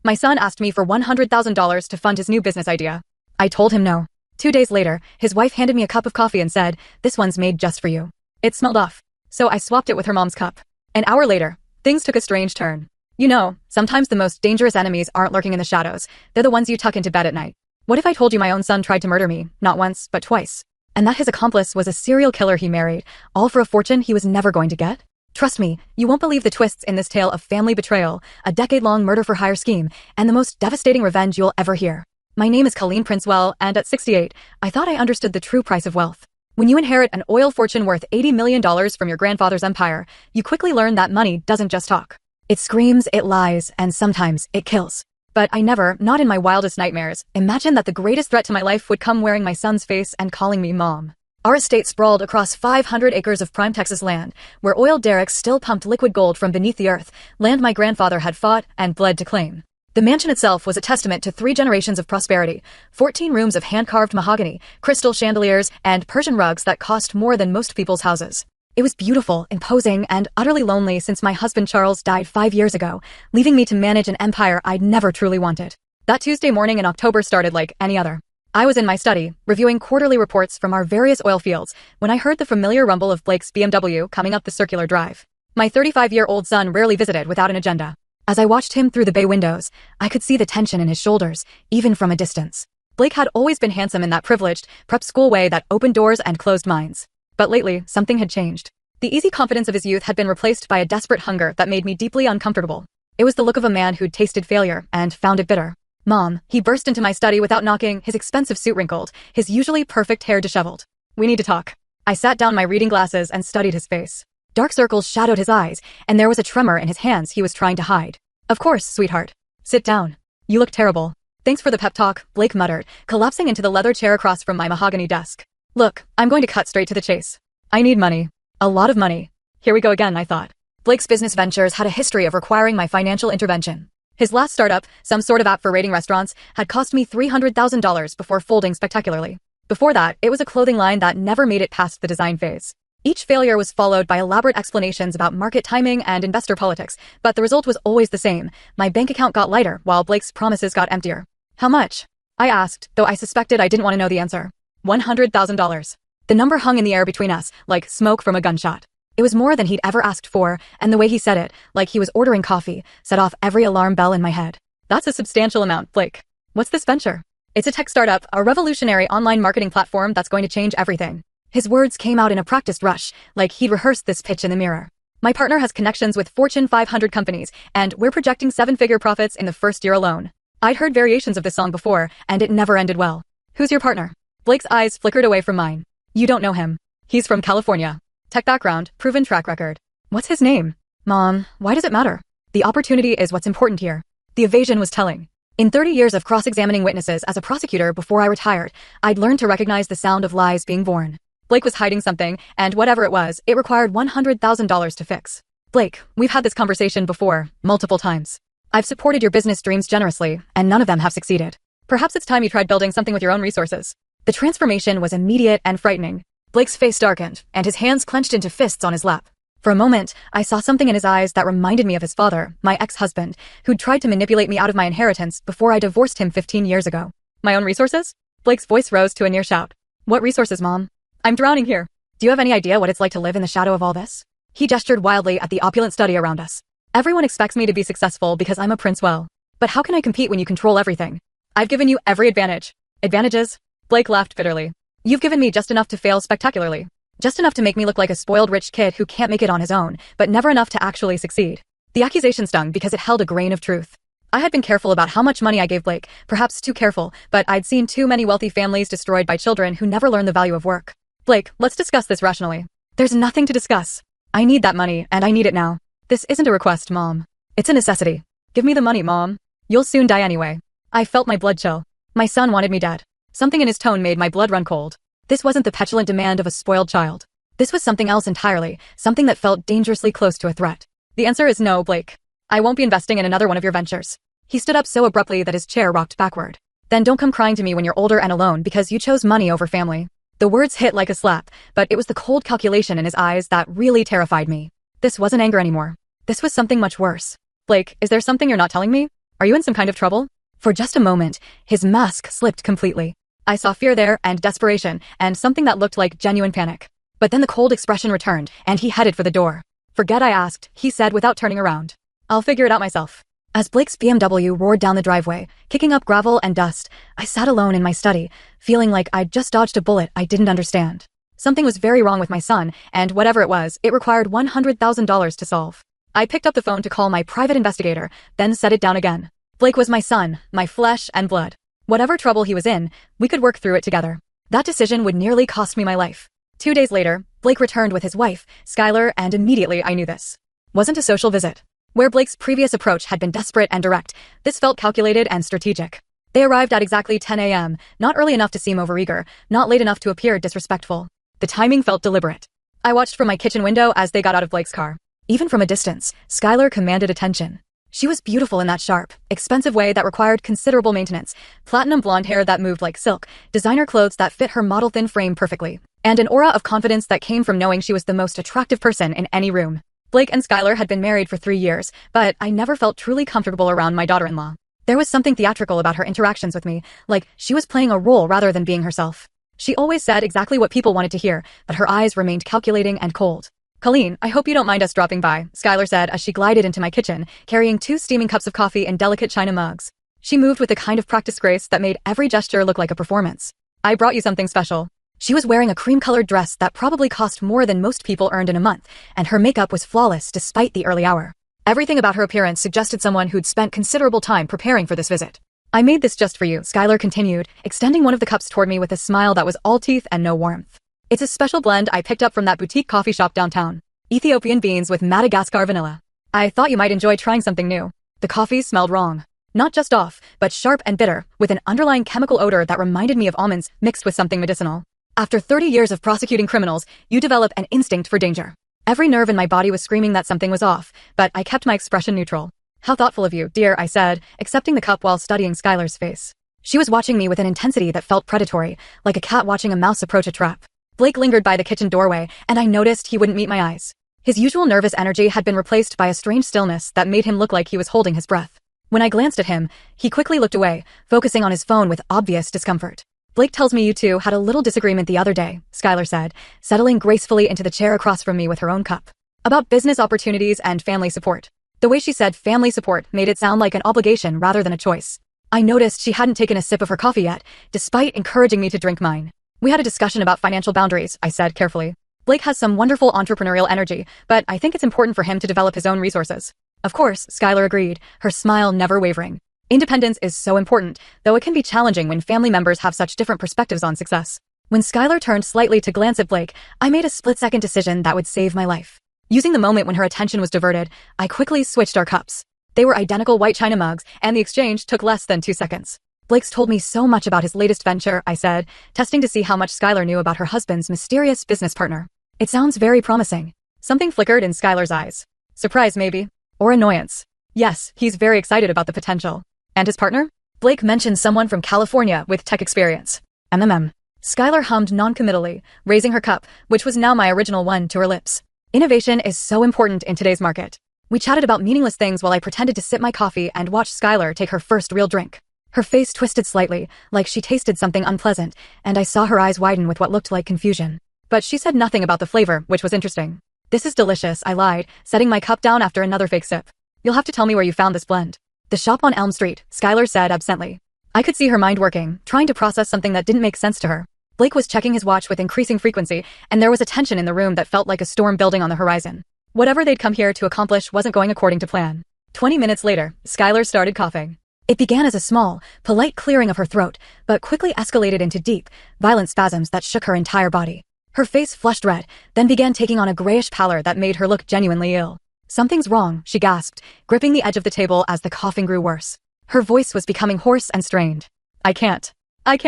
My son asked me for $100,000 to fund his new business idea. I told him no. 2 days later, his wife handed me a cup of coffee and said, "This one's made just for you." It smelled off. So I swapped it with her mom's cup. An hour later, things took a strange turn. You know, sometimes the most dangerous enemies aren't lurking in the shadows. They're the ones you tuck into bed at night. What if I told you my own son tried to murder me, not once, but twice? And that his accomplice was a serial killer he married, all for a fortune he was never going to get? Trust me, you won't believe the twists in this tale of family betrayal, a decade-long murder-for-hire scheme, and the most devastating revenge you'll ever hear. My name is Colleen Princewell, and at 68, I thought I understood the true price of wealth. When you inherit an oil fortune worth $80 million from your grandfather's empire, you quickly learn that money doesn't just talk. It screams, it lies, and sometimes it kills. But I never, not in my wildest nightmares, imagined that the greatest threat to my life would come wearing my son's face and calling me Mom. Our estate sprawled across 500 acres of prime Texas land, where oil derricks still pumped liquid gold from beneath the earth, land my grandfather had fought and bled to claim. The mansion itself was a testament to 3 generations of prosperity, 14 rooms of hand-carved mahogany, crystal chandeliers, and Persian rugs that cost more than most people's houses. It was beautiful, imposing, and utterly lonely since my husband Charles died 5 years ago, leaving me to manage an empire I'd never truly wanted. That Tuesday morning in October started like any other. I was in my study, reviewing quarterly reports from our various oil fields, when I heard the familiar rumble of Blake's BMW coming up the circular drive. My 35-year-old son rarely visited without an agenda. As I watched him through the bay windows, I could see the tension in his shoulders, even from a distance. Blake had always been handsome in that privileged, prep school way that opened doors and closed minds. But lately, something had changed. The easy confidence of his youth had been replaced by a desperate hunger that made me deeply uncomfortable. It was the look of a man who'd tasted failure and found it bitter. "Mom," he burst into my study without knocking, his expensive suit wrinkled, his usually perfect hair disheveled. "We need to talk." I sat down my reading glasses and studied his face. Dark circles shadowed his eyes, and there was a tremor in his hands he was trying to hide. "Of course, sweetheart. Sit down. You look terrible." "Thanks for the pep talk," Blake muttered, collapsing into the leather chair across from my mahogany desk. "Look, I'm going to cut straight to the chase. I need money. A lot of money." Here we go again, I thought. Blake's business ventures had a history of requiring my financial intervention. His last startup, some sort of app for rating restaurants, had cost me $300,000 before folding spectacularly. Before that, it was a clothing line that never made it past the design phase. Each failure was followed by elaborate explanations about market timing and investor politics, but the result was always the same. My bank account got lighter while Blake's promises got emptier. "How much?" I asked, though I suspected I didn't want to know the answer. $100,000. The number hung in the air between us, like smoke from a gunshot. It was more than he'd ever asked for, and the way he said it, like he was ordering coffee, set off every alarm bell in my head. "That's a substantial amount, Blake. What's this venture?" "It's a tech startup, a revolutionary online marketing platform that's going to change everything." His words came out in a practiced rush, like he'd rehearsed this pitch in the mirror. "My partner has connections with Fortune 500 companies, and we're projecting 7-figure profits in the first year alone." I'd heard variations of this song before, and it never ended well. "Who's your partner?" Blake's eyes flickered away from mine. "You don't know him. He's from California. Tech background, proven track record." "What's his name?" "Mom, why does it matter? The opportunity is what's important here." The evasion was telling. In 30 years of cross-examining witnesses as a prosecutor before I retired, I'd learned to recognize the sound of lies being born. Blake was hiding something, and whatever it was, it required $100,000 to fix. "Blake, we've had this conversation before, multiple times. I've supported your business dreams generously, and none of them have succeeded. Perhaps it's time you tried building something with your own resources." The transformation was immediate and frightening. Blake's face darkened, and his hands clenched into fists on his lap. For a moment, I saw something in his eyes that reminded me of his father, my ex-husband, who'd tried to manipulate me out of my inheritance before I divorced him 15 years ago. "My own resources?" Blake's voice rose to a near shout. "What resources, Mom? I'm drowning here. Do you have any idea what it's like to live in the shadow of all this?" He gestured wildly at the opulent study around us. "Everyone expects me to be successful because I'm a Princewell. But how can I compete when you control everything? I've given you every advantage." "Advantages?" Blake laughed bitterly. "You've given me just enough to fail spectacularly. Just enough to make me look like a spoiled rich kid who can't make it on his own, but never enough to actually succeed." The accusation stung because it held a grain of truth. I had been careful about how much money I gave Blake, perhaps too careful, but I'd seen too many wealthy families destroyed by children who never learned the value of work. "Blake, let's discuss this rationally." "There's nothing to discuss. I need that money, and I need it now." "This isn't a request, Mom. It's a necessity. Give me the money, Mom. You'll soon die anyway." I felt my blood chill. My son wanted me dead. Something in his tone made my blood run cold. This wasn't the petulant demand of a spoiled child. This was something else entirely, something that felt dangerously close to a threat. "The answer is no, Blake. I won't be investing in another one of your ventures." He stood up so abruptly that his chair rocked backward. "Then don't come crying to me when you're older and alone because you chose money over family." The words hit like a slap, but it was the cold calculation in his eyes that really terrified me. This wasn't anger anymore. This was something much worse. "Blake, is there something you're not telling me?" Are you in some kind of trouble? For just a moment, his mask slipped completely. I saw fear there and desperation and something that looked like genuine panic. But then the cold expression returned and he headed for the door. Forget I asked, he said without turning around. I'll figure it out myself. As Blake's BMW roared down the driveway, kicking up gravel and dust, I sat alone in my study, feeling like I'd just dodged a bullet I didn't understand. Something was very wrong with my son, and whatever it was, it required $100,000 to solve. I picked up the phone to call my private investigator, then set it down again. Blake was my son, my flesh and blood. Whatever trouble he was in, we could work through it together. That decision would nearly cost me my life. 2 days later, Blake returned with his wife, Skylar, and immediately I knew this wasn't a social visit. Where Blake's previous approach had been desperate and direct, this felt calculated and strategic. They arrived at exactly 10 a.m., not early enough to seem overeager, not late enough to appear disrespectful. The timing felt deliberate. I watched from my kitchen window as they got out of Blake's car. Even from a distance, Skylar commanded attention. She was beautiful in that sharp, expensive way that required considerable maintenance, platinum blonde hair that moved like silk, designer clothes that fit her model-thin frame perfectly, and an aura of confidence that came from knowing she was the most attractive person in any room. Blake and Skylar had been married for 3 years, but I never felt truly comfortable around my daughter-in-law. There was something theatrical about her interactions with me, like she was playing a role rather than being herself. She always said exactly what people wanted to hear, but her eyes remained calculating and cold. Colleen, I hope you don't mind us dropping by, Skylar said as she glided into my kitchen, carrying 2 steaming cups of coffee in delicate china mugs. She moved with a kind of practiced grace that made every gesture look like a performance. I brought you something special. She was wearing a cream-colored dress that probably cost more than most people earned in a month, and her makeup was flawless despite the early hour. Everything about her appearance suggested someone who'd spent considerable time preparing for this visit. I made this just for you, Skylar continued, extending one of the cups toward me with a smile that was all teeth and no warmth. It's a special blend I picked up from that boutique coffee shop downtown. Ethiopian beans with Madagascar vanilla. I thought you might enjoy trying something new. The coffee smelled wrong. Not just off, but sharp and bitter, with an underlying chemical odor that reminded me of almonds mixed with something medicinal. After 30 years of prosecuting criminals, you develop an instinct for danger. Every nerve in my body was screaming that something was off, but I kept my expression neutral. How thoughtful of you, dear, I said, accepting the cup while studying Skylar's face. She was watching me with an intensity that felt predatory, like a cat watching a mouse approach a trap. Blake lingered by the kitchen doorway, and I noticed he wouldn't meet my eyes. His usual nervous energy had been replaced by a strange stillness that made him look like he was holding his breath. When I glanced at him, he quickly looked away, focusing on his phone with obvious discomfort. Blake tells me you two had a little disagreement the other day, Skylar said, settling gracefully into the chair across from me with her own cup. About business opportunities and family support. The way she said family support made it sound like an obligation rather than a choice. I noticed she hadn't taken a sip of her coffee yet, despite encouraging me to drink mine. We had a discussion about financial boundaries, I said carefully. Blake has some wonderful entrepreneurial energy, but I think it's important for him to develop his own resources. Of course, Skylar agreed, her smile never wavering. Independence is so important, though it can be challenging when family members have such different perspectives on success. When Skylar turned slightly to glance at Blake, I made a split-second decision that would save my life. Using the moment when her attention was diverted, I quickly switched our cups. They were identical white china mugs, and the exchange took less than 2 seconds. Blake's told me so much about his latest venture, I said, testing to see how much Skylar knew about her husband's mysterious business partner. It sounds very promising. Something flickered in Skylar's eyes. Surprise, maybe. Or annoyance. Yes, he's very excited about the potential. And his partner? Blake mentioned someone from California with tech experience. Skylar hummed noncommittally, raising her cup, which was now my original one, to her lips. Innovation is so important in today's market. We chatted about meaningless things while I pretended to sip my coffee and watch Skylar take her first real drink. Her face twisted slightly, like she tasted something unpleasant, and I saw her eyes widen with what looked like confusion. But she said nothing about the flavor, which was interesting. This is delicious, I lied, setting my cup down after another fake sip. You'll have to tell me where you found this blend. The shop on Elm Street, Skylar said absently. I could see her mind working, trying to process something that didn't make sense to her. Blake was checking his watch with increasing frequency, and there was a tension in the room that felt like a storm building on the horizon. Whatever they'd come here to accomplish wasn't going according to plan. 20 minutes later, Skylar started coughing. It began as a small, polite clearing of her throat, but quickly escalated into deep, violent spasms that shook her entire body. Her face flushed red, then began taking on a grayish pallor that made her look genuinely ill. Something's wrong, she gasped, gripping the edge of the table as the coughing grew worse. Her voice was becoming hoarse and strained. I can't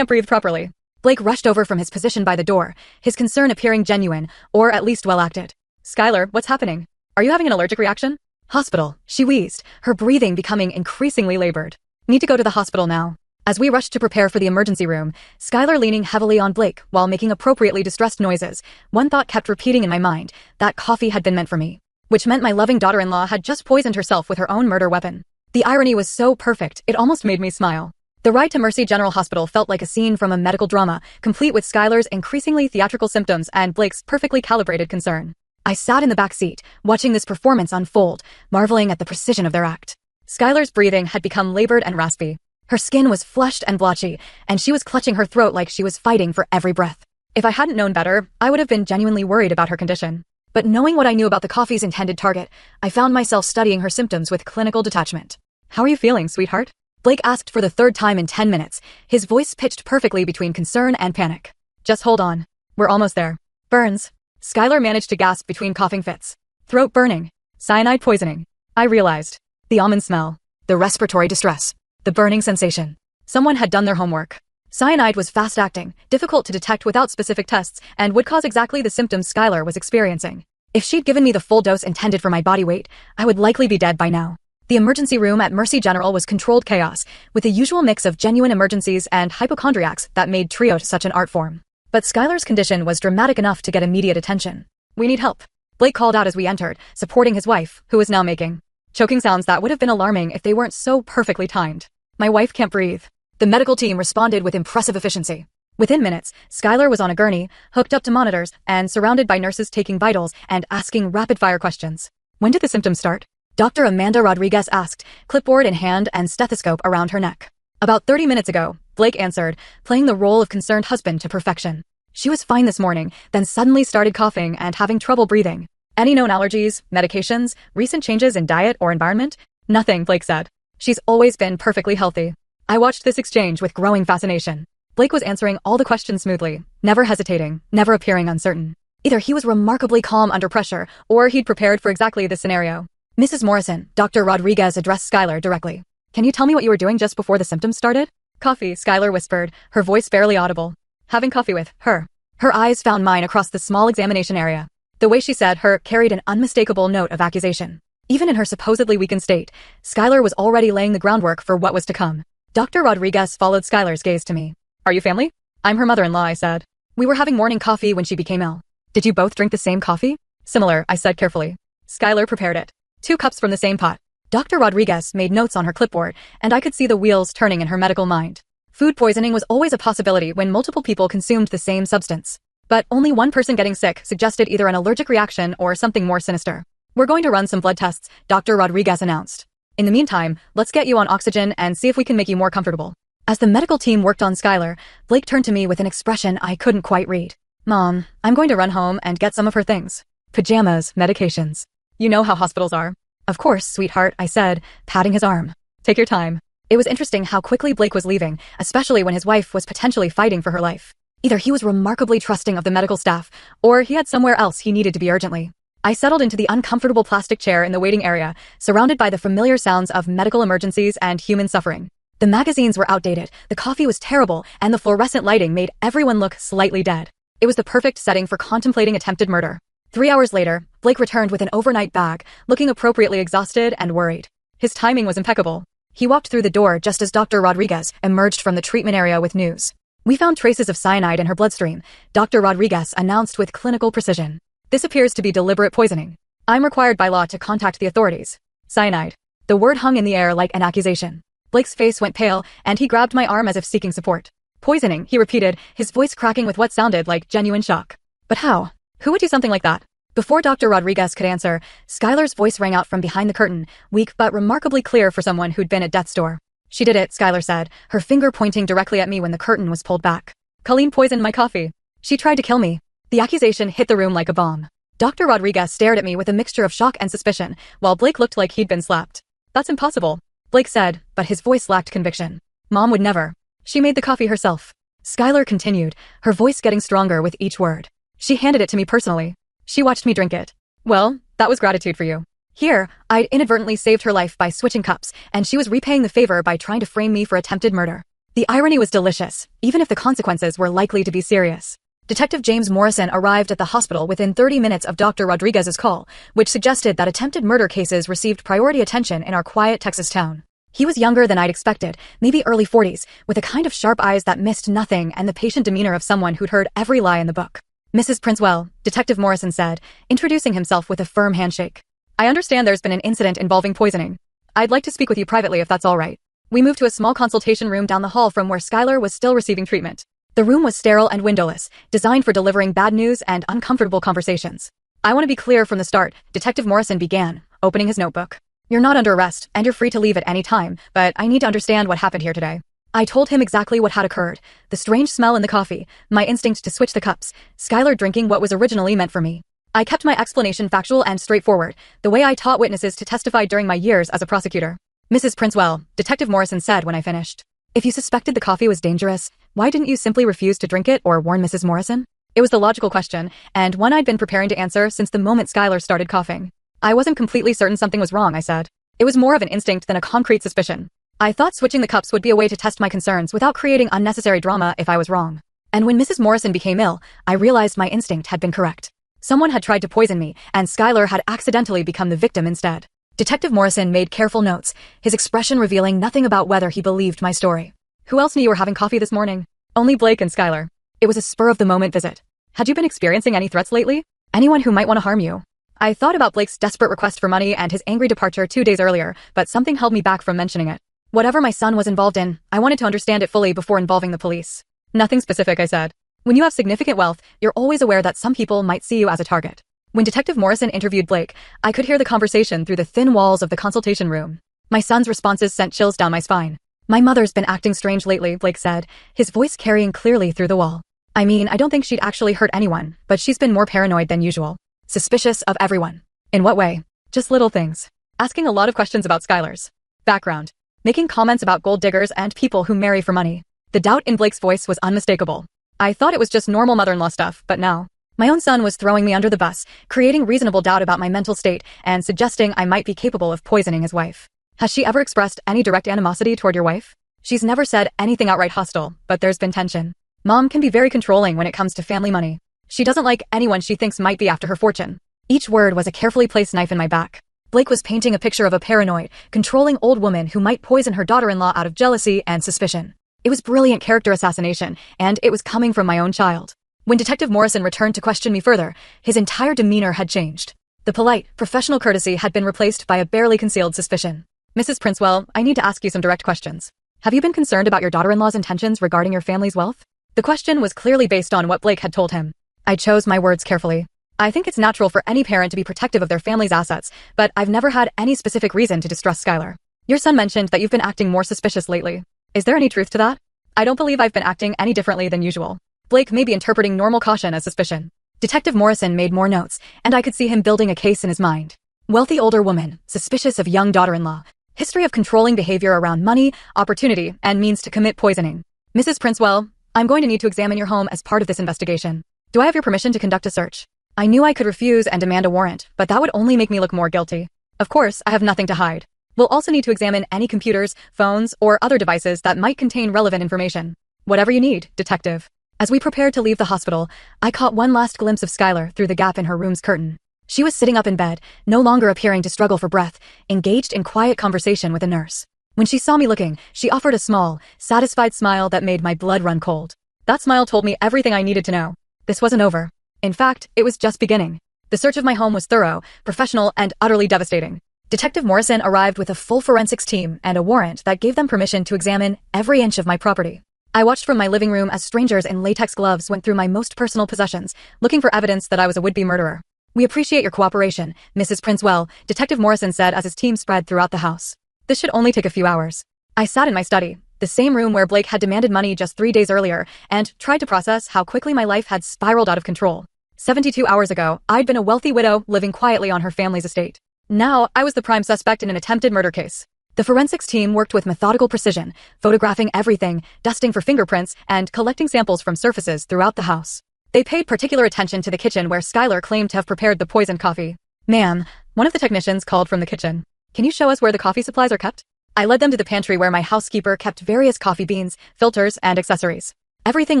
breathe properly. Blake rushed over from his position by the door, his concern appearing genuine, or at least well-acted. Skylar, what's happening? Are you having an allergic reaction? Hospital, she wheezed, her breathing becoming increasingly labored. Need to go to the hospital now. As we rushed to prepare for the emergency room, Skylar leaning heavily on Blake while making appropriately distressed noises, one thought kept repeating in my mind, that coffee had been meant for me. Which meant my loving daughter-in-law had just poisoned herself with her own murder weapon. The irony was so perfect, it almost made me smile. The ride to Mercy General Hospital felt like a scene from a medical drama, complete with Skylar's increasingly theatrical symptoms and Blake's perfectly calibrated concern. I sat in the back seat, watching this performance unfold, marveling at the precision of their act. Skylar's breathing had become labored and raspy. Her skin was flushed and blotchy, and she was clutching her throat like she was fighting for every breath. If I hadn't known better, I would have been genuinely worried about her condition. But knowing what I knew about the coffee's intended target, I found myself studying her symptoms with clinical detachment. "How are you feeling, sweetheart?" Blake asked for the third time in 10 minutes, his voice pitched perfectly between concern and panic. "Just hold on. We're almost there." "Burns." Skylar managed to gasp between coughing fits. "Throat burning. Cyanide poisoning." I realized. The almond smell. The respiratory distress. The burning sensation. Someone had done their homework. Cyanide was fast-acting, difficult to detect without specific tests, and would cause exactly the symptoms Skylar was experiencing. If she'd given me the full dose intended for my body weight, I would likely be dead by now. The emergency room at Mercy General was controlled chaos, with the usual mix of genuine emergencies and hypochondriacs that made triage such an art form. But Skylar's condition was dramatic enough to get immediate attention. "We need help," Blake called out as we entered, supporting his wife, who was now making choking sounds that would have been alarming if they weren't so perfectly timed. "My wife can't breathe." The medical team responded with impressive efficiency. Within minutes, Skylar was on a gurney, hooked up to monitors, and surrounded by nurses taking vitals and asking rapid-fire questions. "When did the symptoms start?" Dr. Amanda Rodriguez asked, clipboard in hand and stethoscope around her neck. "About 30 minutes ago," Blake answered, playing the role of concerned husband to perfection. "She was fine this morning, then suddenly started coughing and having trouble breathing. Any known allergies, medications, recent changes in diet or environment?" "Nothing," Blake said. "She's always been perfectly healthy." I watched this exchange with growing fascination. Blake was answering all the questions smoothly, never hesitating, never appearing uncertain. Either he was remarkably calm under pressure, or he'd prepared for exactly this scenario. "Mrs. Morrison," Dr. Rodriguez addressed Skylar directly. "Can you tell me what you were doing just before the symptoms started?" "Coffee," Skylar whispered, her voice barely audible. "Having coffee with her." Her eyes found mine across the small examination area. The way she said her carried an unmistakable note of accusation. Even in her supposedly weakened state, Skylar was already laying the groundwork for what was to come. Dr. Rodriguez followed Skylar's gaze to me. "Are you family?" "I'm her mother-in-law," I said. "We were having morning coffee when she became ill." "Did you both drink the same coffee?" "Similar," I said carefully. Skylar prepared it. 2 cups from the same pot. Dr. Rodriguez made notes on her clipboard, and I could see the wheels turning in her medical mind. Food poisoning was always a possibility when multiple people consumed the same substance. But only one person getting sick suggested either an allergic reaction or something more sinister. "We're going to run some blood tests," Dr. Rodriguez announced. "In the meantime, let's get you on oxygen and see if we can make you more comfortable." As the medical team worked on Skylar, Blake turned to me with an expression I couldn't quite read. "Mom, I'm going to run home and get some of her things. Pajamas, medications. You know how hospitals are." "Of course, sweetheart," I said, patting his arm. "Take your time." It was interesting how quickly Blake was leaving, especially when his wife was potentially fighting for her life. Either he was remarkably trusting of the medical staff, or he had somewhere else he needed to be urgently. I settled into the uncomfortable plastic chair in the waiting area, surrounded by the familiar sounds of medical emergencies and human suffering. The magazines were outdated, the coffee was terrible, and the fluorescent lighting made everyone look slightly dead. It was the perfect setting for contemplating attempted murder. 3 hours later, Blake returned with an overnight bag, looking appropriately exhausted and worried. His timing was impeccable. He walked through the door just as Dr. Rodriguez emerged from the treatment area with news. "We found traces of cyanide in her bloodstream," Dr. Rodriguez announced with clinical precision. "This appears to be deliberate poisoning. I'm required by law to contact the authorities." Cyanide. The word hung in the air like an accusation. Blake's face went pale, and he grabbed my arm as if seeking support. "Poisoning," he repeated, his voice cracking with what sounded like genuine shock. "But how? Who would do something like that?" Before Dr. Rodriguez could answer, Skylar's voice rang out from behind the curtain, weak but remarkably clear for someone who'd been at death's door. "She did it," Skylar said, her finger pointing directly at me when the curtain was pulled back. "Colleen poisoned my coffee. She tried to kill me." The accusation hit the room like a bomb. Dr. Rodriguez stared at me with a mixture of shock and suspicion, while Blake looked like he'd been slapped. "That's impossible," Blake said, but his voice lacked conviction. "Mom would never. She made the coffee herself." Skylar continued, her voice getting stronger with each word. "She handed it to me personally. She watched me drink it. Well, that was gratitude for you. Here, I'd inadvertently saved her life by switching cups, and she was repaying the favor by trying to frame me for attempted murder. The irony was delicious, even if the consequences were likely to be serious. Detective James Morrison arrived at the hospital within 30 minutes of Dr. Rodriguez's call, which suggested that attempted murder cases received priority attention in our quiet Texas town. He was younger than I'd expected, maybe early 40s, with a kind of sharp eyes that missed nothing and the patient demeanor of someone who'd heard every lie in the book. "Mrs. Princewell," Detective Morrison said, introducing himself with a firm handshake. "I understand there's been an incident involving poisoning." I'd like to speak with you privately if that's all right. We moved to a small consultation room down the hall from where Skylar was still receiving treatment. The room was sterile and windowless, designed for delivering bad news and uncomfortable conversations. I want to be clear from the start, Detective Morrison began, opening his notebook. You're not under arrest, and you're free to leave at any time, but I need to understand what happened here today. I told him exactly what had occurred, the strange smell in the coffee, my instinct to switch the cups, Skylar drinking what was originally meant for me. I kept my explanation factual and straightforward, the way I taught witnesses to testify during my years as a prosecutor. Mrs. Princewell, Detective Morrison said when I finished. If you suspected the coffee was dangerous, why didn't you simply refuse to drink it or warn Mrs. Morrison? It was the logical question, and one I'd been preparing to answer since the moment Skylar started coughing. I wasn't completely certain something was wrong, I said. It was more of an instinct than a concrete suspicion. I thought switching the cups would be a way to test my concerns without creating unnecessary drama if I was wrong. And when Mrs. Morrison became ill, I realized my instinct had been correct. Someone had tried to poison me, and Skylar had accidentally become the victim instead. Detective Morrison made careful notes, his expression revealing nothing about whether he believed my story. Who else knew you were having coffee this morning? Only Blake and Skylar. It was a spur-of-the-moment visit. Had you been experiencing any threats lately? Anyone who might want to harm you? I thought about Blake's desperate request for money and his angry departure 2 days earlier, but something held me back from mentioning it. Whatever my son was involved in, I wanted to understand it fully before involving the police. Nothing specific, I said. When you have significant wealth, you're always aware that some people might see you as a target. When Detective Morrison interviewed Blake, I could hear the conversation through the thin walls of the consultation room. My son's responses sent chills down my spine. My mother's been acting strange lately, Blake said, his voice carrying clearly through the wall. I mean, I don't think she'd actually hurt anyone, but she's been more paranoid than usual. Suspicious of everyone. In what way? Just little things. Asking a lot of questions about Skylar's background. Making comments about gold diggers and people who marry for money. The doubt in Blake's voice was unmistakable. I thought it was just normal mother-in-law stuff, but now. My own son was throwing me under the bus, creating reasonable doubt about my mental state and suggesting I might be capable of poisoning his wife. Has she ever expressed any direct animosity toward your wife? She's never said anything outright hostile, but there's been tension. Mom can be very controlling when it comes to family money. She doesn't like anyone she thinks might be after her fortune. Each word was a carefully placed knife in my back. Blake was painting a picture of a paranoid, controlling old woman who might poison her daughter-in-law out of jealousy and suspicion. It was brilliant character assassination, and it was coming from my own child. When Detective Morrison returned to question me further, his entire demeanor had changed. The polite, professional courtesy had been replaced by a barely concealed suspicion. Mrs. Princewell, I need to ask you some direct questions. Have you been concerned about your daughter-in-law's intentions regarding your family's wealth? The question was clearly based on what Blake had told him. I chose my words carefully. I think it's natural for any parent to be protective of their family's assets, but I've never had any specific reason to distrust Skylar. Your son mentioned that you've been acting more suspicious lately. Is there any truth to that? I don't believe I've been acting any differently than usual. Blake may be interpreting normal caution as suspicion. Detective Morrison made more notes, and I could see him building a case in his mind. Wealthy older woman, suspicious of young daughter-in-law. History of controlling behavior around money, opportunity, and means to commit poisoning. Mrs. Princewell, I'm going to need to examine your home as part of this investigation. Do I have your permission to conduct a search? I knew I could refuse and demand a warrant, but that would only make me look more guilty. Of course, I have nothing to hide. We'll also need to examine any computers, phones, or other devices that might contain relevant information. Whatever you need, detective. As we prepared to leave the hospital, I caught one last glimpse of Skylar through the gap in her room's curtain. She was sitting up in bed, no longer appearing to struggle for breath, engaged in quiet conversation with a nurse. When she saw me looking, she offered a small, satisfied smile that made my blood run cold. That smile told me everything I needed to know. This wasn't over. In fact, it was just beginning. The search of my home was thorough, professional, and utterly devastating. Detective Morrison arrived with a full forensics team and a warrant that gave them permission to examine every inch of my property. I watched from my living room as strangers in latex gloves went through my most personal possessions, looking for evidence that I was a would-be murderer. We appreciate your cooperation, Mrs. Princewell, Detective Morrison said as his team spread throughout the house. This should only take a few hours. I sat in my study, the same room where Blake had demanded money just 3 days earlier, and tried to process how quickly my life had spiraled out of control. 72 hours ago, I'd been a wealthy widow living quietly on her family's estate. Now, I was the prime suspect in an attempted murder case. The forensics team worked with methodical precision, photographing everything, dusting for fingerprints, and collecting samples from surfaces throughout the house. They paid particular attention to the kitchen where Skylar claimed to have prepared the poisoned coffee. Ma'am, one of the technicians called from the kitchen. Can you show us where the coffee supplies are kept? I led them to the pantry where my housekeeper kept various coffee beans, filters, and accessories. Everything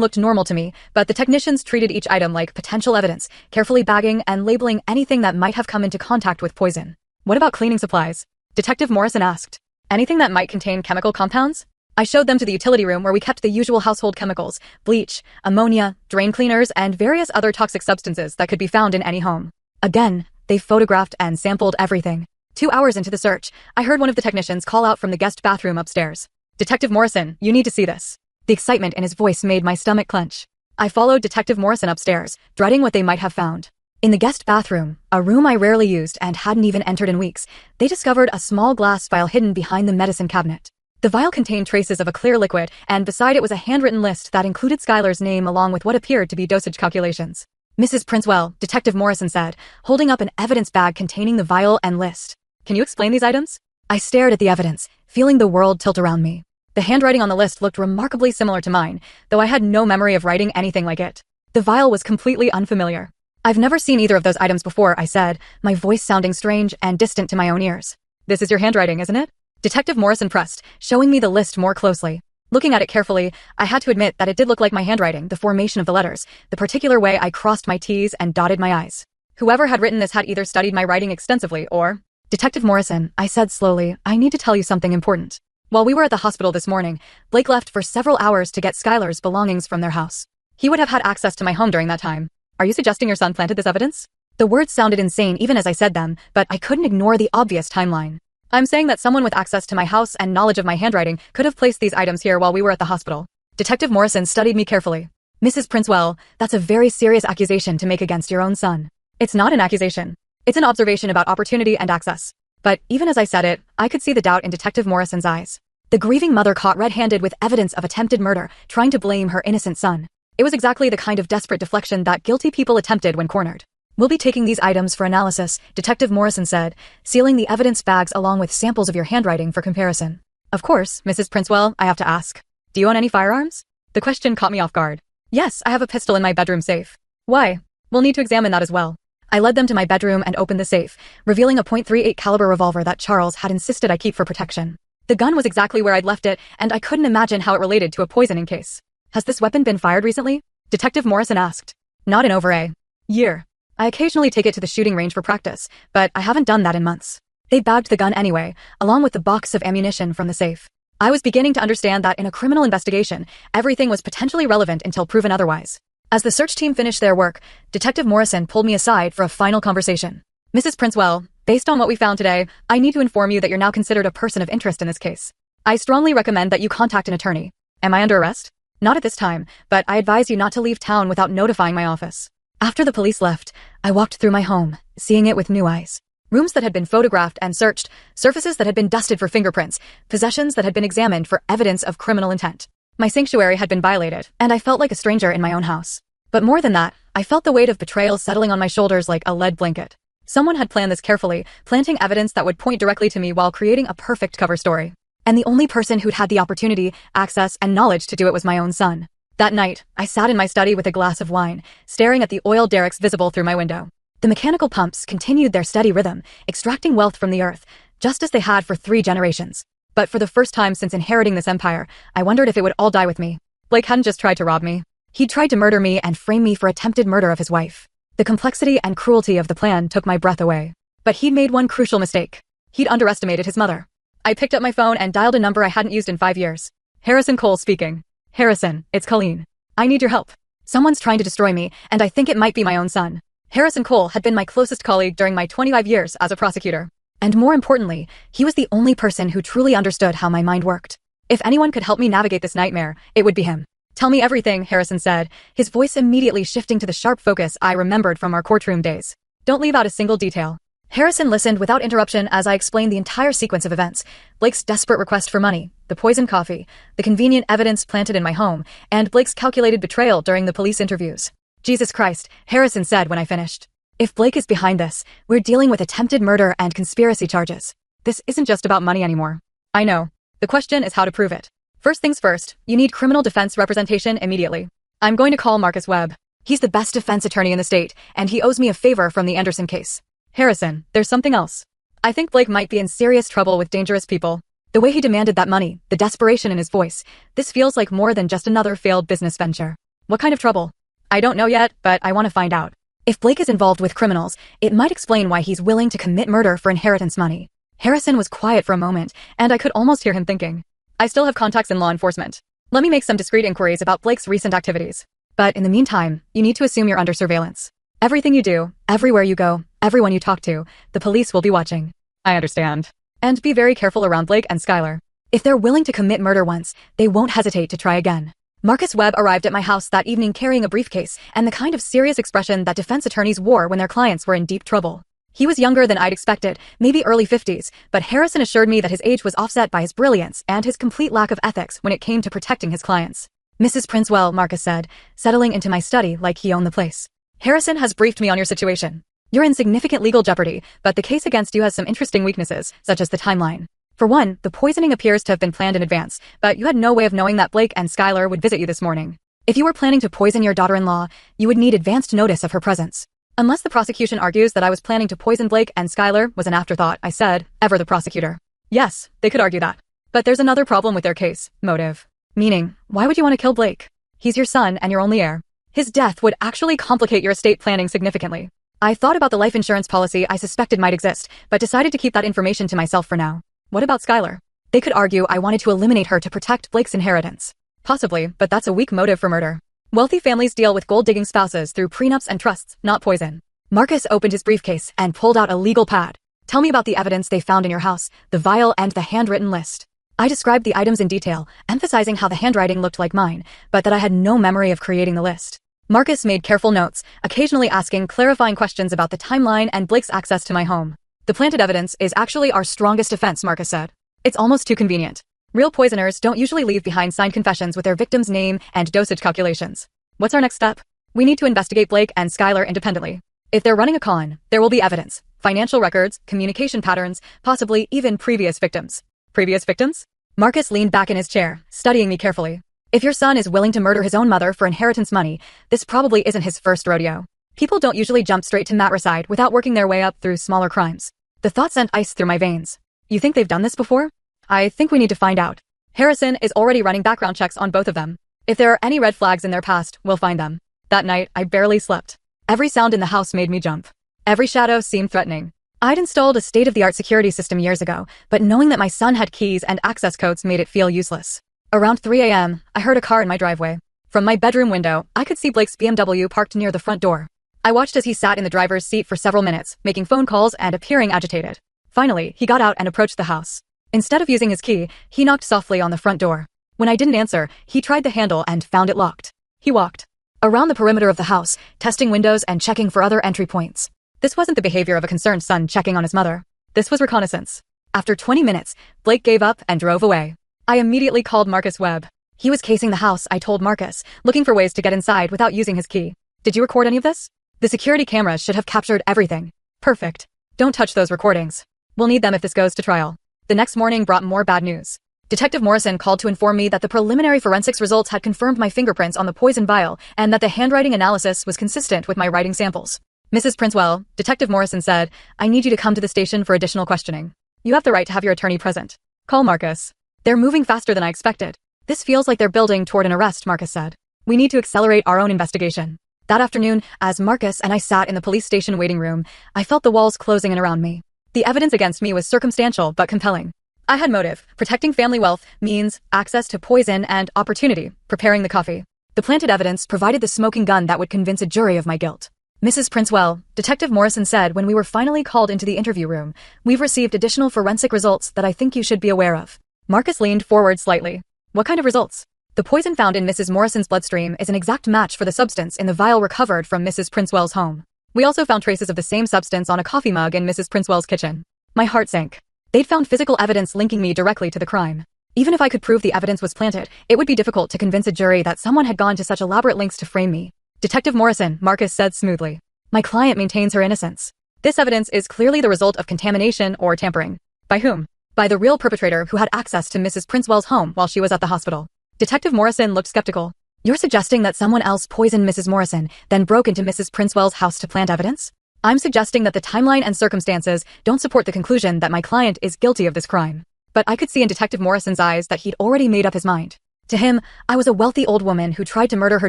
looked normal to me, but the technicians treated each item like potential evidence, carefully bagging and labeling anything that might have come into contact with poison. What about cleaning supplies? Detective Morrison asked. Anything that might contain chemical compounds? I showed them to the utility room where we kept the usual household chemicals, bleach, ammonia, drain cleaners, and various other toxic substances that could be found in any home. Again, they photographed and sampled everything. 2 hours into the search, I heard one of the technicians call out from the guest bathroom upstairs. "Detective Morrison, you need to see this." The excitement in his voice made my stomach clench. I followed Detective Morrison upstairs, dreading what they might have found. In the guest bathroom, a room I rarely used and hadn't even entered in weeks, they discovered a small glass vial hidden behind the medicine cabinet. The vial contained traces of a clear liquid, and beside it was a handwritten list that included Skylar's name along with what appeared to be dosage calculations. "Mrs. Princewell," Detective Morrison said, holding up an evidence bag containing the vial and list. "Can you explain these items?" I stared at the evidence, feeling the world tilt around me. The handwriting on the list looked remarkably similar to mine, though I had no memory of writing anything like it. The vial was completely unfamiliar. "I've never seen either of those items before," I said, my voice sounding strange and distant to my own ears. "This is your handwriting, isn't it?" Detective Morrison pressed, showing me the list more closely. Looking at it carefully, I had to admit that it did look like my handwriting, the formation of the letters, the particular way I crossed my T's and dotted my I's. Whoever had written this had either studied my writing extensively or— "Detective Morrison," I said slowly, "I need to tell you something important. While we were at the hospital this morning, Blake left for several hours to get Skylar's belongings from their house. He would have had access to my home during that time. Are you suggesting your son planted this evidence?" The words sounded insane even as I said them, but I couldn't ignore the obvious timeline. "I'm saying that someone with access to my house and knowledge of my handwriting could have placed these items here while we were at the hospital." Detective Morrison studied me carefully. "Mrs. Princewell, that's a very serious accusation to make against your own son." "It's not an accusation. It's an observation about opportunity and access." But even as I said it, I could see the doubt in Detective Morrison's eyes. The grieving mother caught red-handed with evidence of attempted murder, trying to blame her innocent son. It was exactly the kind of desperate deflection that guilty people attempted when cornered. "We'll be taking these items for analysis," Detective Morrison said, sealing the evidence bags along with samples of your handwriting for comparison. "Of course, Mrs. Princewell, I have to ask. Do you own any firearms?" The question caught me off guard. "Yes, I have a pistol in my bedroom safe." "Why?" "We'll need to examine that as well." I led them to my bedroom and opened the safe, revealing a .38 caliber revolver that Charles had insisted I keep for protection. The gun was exactly where I'd left it, and I couldn't imagine how it related to a poisoning case. "Has this weapon been fired recently?" Detective Morrison asked. "Not in over a year. I occasionally take it to the shooting range for practice, but I haven't done that in months." They bagged the gun anyway, along with the box of ammunition from the safe. I was beginning to understand that in a criminal investigation, everything was potentially relevant until proven otherwise. As the search team finished their work, Detective Morrison pulled me aside for a final conversation. "Mrs. Princewell, based on what we found today, I need to inform you that you're now considered a person of interest in this case. I strongly recommend that you contact an attorney." "Am I under arrest?" "Not at this time, but I advise you not to leave town without notifying my office." After the police left, I walked through my home, seeing it with new eyes. Rooms that had been photographed and searched, surfaces that had been dusted for fingerprints, possessions that had been examined for evidence of criminal intent. My sanctuary had been violated, and I felt like a stranger in my own house. But more than that, I felt the weight of betrayal settling on my shoulders like a lead blanket. Someone had planned this carefully, planting evidence that would point directly to me while creating a perfect cover story. And the only person who'd had the opportunity, access, and knowledge to do it was my own son. That night, I sat in my study with a glass of wine, staring at the oil derricks visible through my window. The mechanical pumps continued their steady rhythm, extracting wealth from the earth, just as they had for 3 generations. But for the first time since inheriting this empire, I wondered if it would all die with me. Blake hadn't just tried to rob me. He'd tried to murder me and frame me for attempted murder of his wife. The complexity and cruelty of the plan took my breath away. But he'd made one crucial mistake. He'd underestimated his mother. I picked up my phone and dialed a number I hadn't used in 5 years. "Harrison Cole speaking." "Harrison, it's Colleen. I need your help. Someone's trying to destroy me, and I think it might be my own son." Harrison Cole had been my closest colleague during my 25 years as a prosecutor. And more importantly, he was the only person who truly understood how my mind worked. If anyone could help me navigate this nightmare, it would be him. "Tell me everything," Harrison said, his voice immediately shifting to the sharp focus I remembered from our courtroom days. "Don't leave out a single detail." Harrison listened without interruption as I explained the entire sequence of events: Blake's desperate request for money, the poisoned coffee, the convenient evidence planted in my home, and Blake's calculated betrayal during the police interviews. "Jesus Christ," Harrison said when I finished. "If Blake is behind this, we're dealing with attempted murder and conspiracy charges. This isn't just about money anymore." "I know. The question is how to prove it. First things first, you need criminal defense representation immediately. I'm going to call Marcus Webb. He's the best defense attorney in the state, and he owes me a favor from the Anderson case." "Harrison, there's something else. I think Blake might be in serious trouble with dangerous people. The way he demanded that money, the desperation in his voice, this feels like more than just another failed business venture." "What kind of trouble?" "I don't know yet, but I want to find out. If Blake is involved with criminals, it might explain why he's willing to commit murder for inheritance money." Harrison was quiet for a moment, and I could almost hear him thinking. "I still have contacts in law enforcement. Let me make some discreet inquiries about Blake's recent activities. But in the meantime, you need to assume you're under surveillance. Everything you do, everywhere you go, everyone you talk to, the police will be watching." I understand. And be very careful around Blake and Skylar. If they're willing to commit murder once, they won't hesitate to try again. Marcus Webb arrived at my house that evening carrying a briefcase and the kind of serious expression that defense attorneys wore when their clients were in deep trouble. He was younger than I'd expected, maybe early 50s, but Harrison assured me that his age was offset by his brilliance and his complete lack of ethics when it came to protecting his clients. Mrs. Princewell, Marcus said, settling into my study like he owned the place. Harrison has briefed me on your situation. You're in significant legal jeopardy, but the case against you has some interesting weaknesses, such as the timeline. For one, the poisoning appears to have been planned in advance, but you had no way of knowing that Blake and Skylar would visit you this morning. If you were planning to poison your daughter-in-law, you would need advanced notice of her presence. Unless the prosecution argues that I was planning to poison Blake and Skylar was an afterthought, I said, ever the prosecutor. Yes, they could argue that. But there's another problem with their case, motive. Meaning, why would you want to kill Blake? He's your son and your only heir. His death would actually complicate your estate planning significantly. I thought about the life insurance policy I suspected might exist, but decided to keep that information to myself for now. What about Skylar? They could argue I wanted to eliminate her to protect Blake's inheritance. Possibly, but that's a weak motive for murder. Wealthy families deal with gold-digging spouses through prenups and trusts, not poison. Marcus opened his briefcase and pulled out a legal pad. Tell me about the evidence they found in your house, the vial and the handwritten list. I described the items in detail, emphasizing how the handwriting looked like mine, but that I had no memory of creating the list. Marcus made careful notes, occasionally asking clarifying questions about the timeline and Blake's access to my home. The planted evidence is actually our strongest defense, Marcus said. It's almost too convenient. Real poisoners don't usually leave behind signed confessions with their victim's name and dosage calculations. What's our next step? We need to investigate Blake and Skylar independently. If they're running a con, there will be evidence, financial records, communication patterns, possibly even previous victims. Previous victims? Marcus leaned back in his chair, studying me carefully. If your son is willing to murder his own mother for inheritance money, this probably isn't his first rodeo. People don't usually jump straight to matricide without working their way up through smaller crimes. The thought sent ice through my veins. You think they've done this before? I think we need to find out. Harrison is already running background checks on both of them. If there are any red flags in their past, we'll find them. That night, I barely slept. Every sound in the house made me jump. Every shadow seemed threatening. I'd installed a state-of-the-art security system years ago, but knowing that my son had keys and access codes made it feel useless. Around 3 a.m., I heard a car in my driveway. From my bedroom window, I could see Blake's BMW parked near the front door. I watched as he sat in the driver's seat for several minutes, making phone calls and appearing agitated. Finally, he got out and approached the house. Instead of using his key, he knocked softly on the front door. When I didn't answer, he tried the handle and found it locked. He walked around the perimeter of the house, testing windows and checking for other entry points. This wasn't the behavior of a concerned son checking on his mother. This was reconnaissance. After 20 minutes, Blake gave up and drove away. I immediately called Marcus Webb. He was casing the house, I told Marcus, looking for ways to get inside without using his key. Did you record any of this? The security cameras should have captured everything. Perfect. Don't touch those recordings. We'll need them if this goes to trial. The next morning brought more bad news. Detective Morrison called to inform me that the preliminary forensics results had confirmed my fingerprints on the poison vial and that the handwriting analysis was consistent with my writing samples. Mrs. Princewell, Detective Morrison said, I need you to come to the station for additional questioning. You have the right to have your attorney present. Call Marcus. They're moving faster than I expected. This feels like they're building toward an arrest, Marcus said. We need to accelerate our own investigation. That afternoon, as Marcus and I sat in the police station waiting room, I felt the walls closing in around me. The evidence against me was circumstantial but compelling. I had motive, protecting family wealth, means, access to poison, and opportunity, preparing the coffee. The planted evidence provided the smoking gun that would convince a jury of my guilt. Mrs. Princewell, Detective Morrison said when we were finally called into the interview room, we've received additional forensic results that I think you should be aware of. Marcus leaned forward slightly. What kind of results? The poison found in Mrs. Morrison's bloodstream is an exact match for the substance in the vial recovered from Mrs. Princewell's home. We also found traces of the same substance on a coffee mug in Mrs. Princewell's kitchen. My heart sank. They'd found physical evidence linking me directly to the crime. Even if I could prove the evidence was planted, it would be difficult to convince a jury that someone had gone to such elaborate lengths to frame me. Detective Morrison, Marcus said smoothly. My client maintains her innocence. This evidence is clearly the result of contamination or tampering. By whom? By the real perpetrator who had access to Mrs. Princewell's home while she was at the hospital. Detective Morrison looked skeptical. You're suggesting that someone else poisoned Mrs. Morrison, then broke into Mrs. Princewell's house to plant evidence? I'm suggesting that the timeline and circumstances don't support the conclusion that my client is guilty of this crime. But I could see in Detective Morrison's eyes that he'd already made up his mind. To him, I was a wealthy old woman who tried to murder her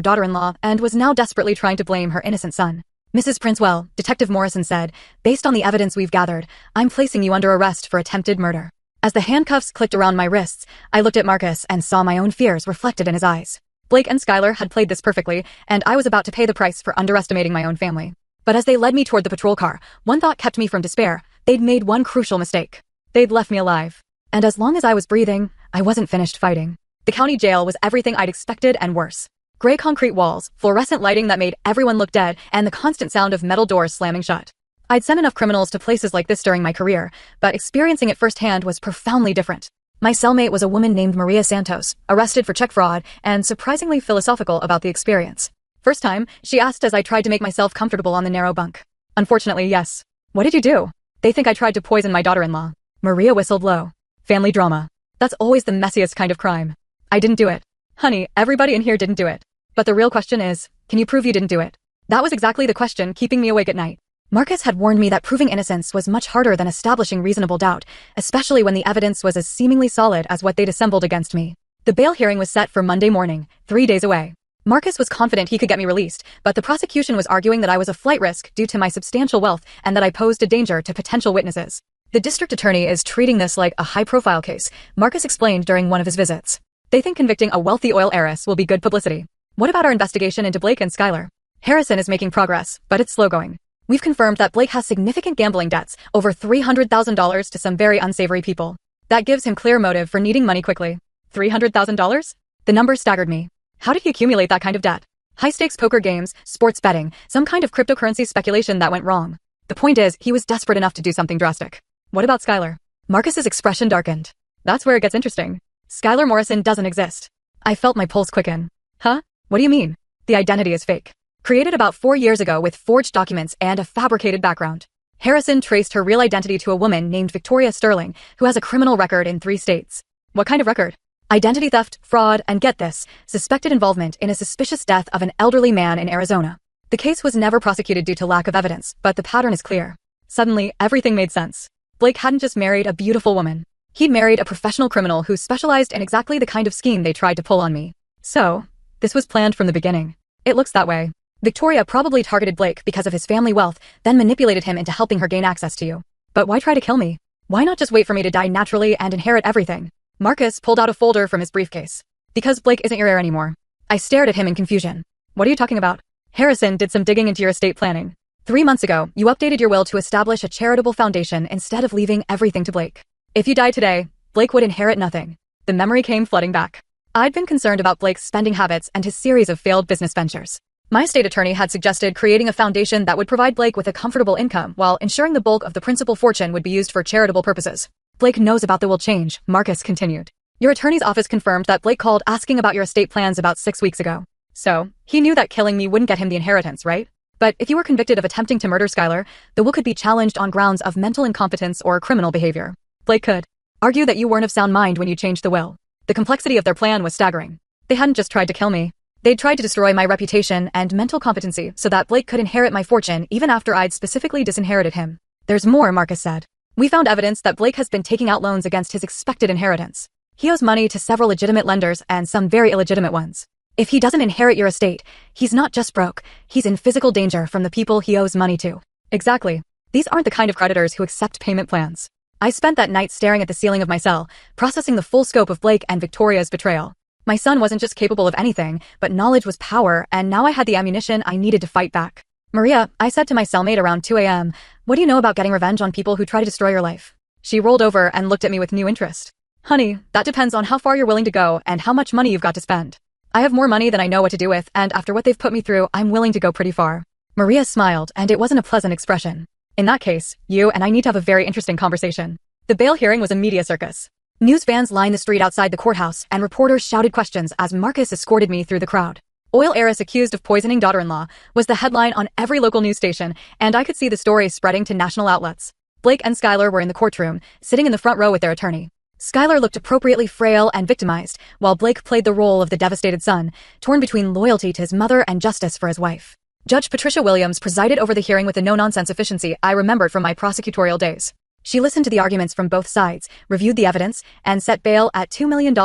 daughter-in-law and was now desperately trying to blame her innocent son. Mrs. Princewell, Detective Morrison said, based on the evidence we've gathered, I'm placing you under arrest for attempted murder. As the handcuffs clicked around my wrists, I looked at Marcus and saw my own fears reflected in his eyes. Blake and Skylar had played this perfectly, and I was about to pay the price for underestimating my own family. But as they led me toward the patrol car, one thought kept me from despair. They'd made one crucial mistake. They'd left me alive. And as long as I was breathing, I wasn't finished fighting. The county jail was everything I'd expected and worse. Gray concrete walls, fluorescent lighting that made everyone look dead, and the constant sound of metal doors slamming shut. I'd sent enough criminals to places like this during my career, but experiencing it firsthand was profoundly different. My cellmate was a woman named Maria Santos, arrested for check fraud, and surprisingly philosophical about the experience. First time, she asked as I tried to make myself comfortable on the narrow bunk. Unfortunately, yes. What did you do? They think I tried to poison my daughter-in-law. Maria whistled low. Family drama. That's always the messiest kind of crime. I didn't do it. Honey, everybody in here didn't do it. But the real question is, can you prove you didn't do it? That was exactly the question keeping me awake at night. Marcus had warned me that proving innocence was much harder than establishing reasonable doubt, especially when the evidence was as seemingly solid as what they'd assembled against me. The bail hearing was set for Monday morning, 3 days away. Marcus was confident he could get me released, but the prosecution was arguing that I was a flight risk due to my substantial wealth and that I posed a danger to potential witnesses. The district attorney is treating this like a high-profile case, Marcus explained during one of his visits. They think convicting a wealthy oil heiress will be good publicity. What about our investigation into Blake and Skylar? Harrison is making progress, but it's slow going. We've confirmed that Blake has significant gambling debts, over $300,000 to some very unsavory people. That gives him clear motive for needing money quickly. $300,000? The number staggered me. How did he accumulate that kind of debt? High-stakes poker games, sports betting, some kind of cryptocurrency speculation that went wrong. The point is, he was desperate enough to do something drastic. What about Skylar? Marcus's expression darkened. That's where it gets interesting. Skylar Morrison doesn't exist. I felt my pulse quicken. Huh? What do you mean? The identity is fake. Created about 4 years ago with forged documents and a fabricated background. Harrison traced her real identity to a woman named Victoria Sterling, who has a criminal record in 3 states. What kind of record? Identity theft, fraud, and get this, suspected involvement in a suspicious death of an elderly man in Arizona. The case was never prosecuted due to lack of evidence, but the pattern is clear. Suddenly, everything made sense. Blake hadn't just married a beautiful woman. He'd married a professional criminal who specialized in exactly the kind of scheme they tried to pull on me. So, this was planned from the beginning. It looks that way. Victoria probably targeted Blake because of his family wealth, then manipulated him into helping her gain access to you. But why try to kill me? Why not just wait for me to die naturally and inherit everything? Marcus pulled out a folder from his briefcase. Because Blake isn't your heir anymore. I stared at him in confusion. What are you talking about? Harrison did some digging into your estate planning. 3 months ago, you updated your will to establish a charitable foundation instead of leaving everything to Blake. If you died today, Blake would inherit nothing. The memory came flooding back. I'd been concerned about Blake's spending habits and his series of failed business ventures. My estate attorney had suggested creating a foundation that would provide Blake with a comfortable income while ensuring the bulk of the principal fortune would be used for charitable purposes. Blake knows about the will change, Marcus continued. Your attorney's office confirmed that Blake called asking about your estate plans about 6 weeks ago. So, he knew that killing me wouldn't get him the inheritance, right? But if you were convicted of attempting to murder Skylar, the will could be challenged on grounds of mental incompetence or criminal behavior. Blake could argue that you weren't of sound mind when you changed the will. The complexity of their plan was staggering. They hadn't just tried to kill me. They'd tried to destroy my reputation and mental competency so that Blake could inherit my fortune even after I'd specifically disinherited him. There's more, Marcus said. We found evidence that Blake has been taking out loans against his expected inheritance. He owes money to several legitimate lenders and some very illegitimate ones. If he doesn't inherit your estate, he's not just broke, he's in physical danger from the people he owes money to. Exactly. These aren't the kind of creditors who accept payment plans. I spent that night staring at the ceiling of my cell, processing the full scope of Blake and Victoria's betrayal. My son wasn't just capable of anything, but knowledge was power, and now I had the ammunition I needed to fight back. Maria, I said to my cellmate around 2 a.m., what do you know about getting revenge on people who try to destroy your life? She rolled over and looked at me with new interest. Honey, that depends on how far you're willing to go and how much money you've got to spend. I have more money than I know what to do with, and after what they've put me through, I'm willing to go pretty far. Maria smiled, and it wasn't a pleasant expression. In that case, you and I need to have a very interesting conversation. The bail hearing was a media circus. News vans lined the street outside the courthouse, and reporters shouted questions as Marcus escorted me through the crowd. Oil heiress accused of poisoning daughter-in-law was the headline on every local news station, and I could see the story spreading to national outlets. Blake and Skylar were in the courtroom, sitting in the front row with their attorney. Skylar looked appropriately frail and victimized, while Blake played the role of the devastated son, torn between loyalty to his mother and justice for his wife. Judge Patricia Williams presided over the hearing with a no-nonsense efficiency I remembered from my prosecutorial days. She listened to the arguments from both sides, reviewed the evidence, and set bail at $2 million,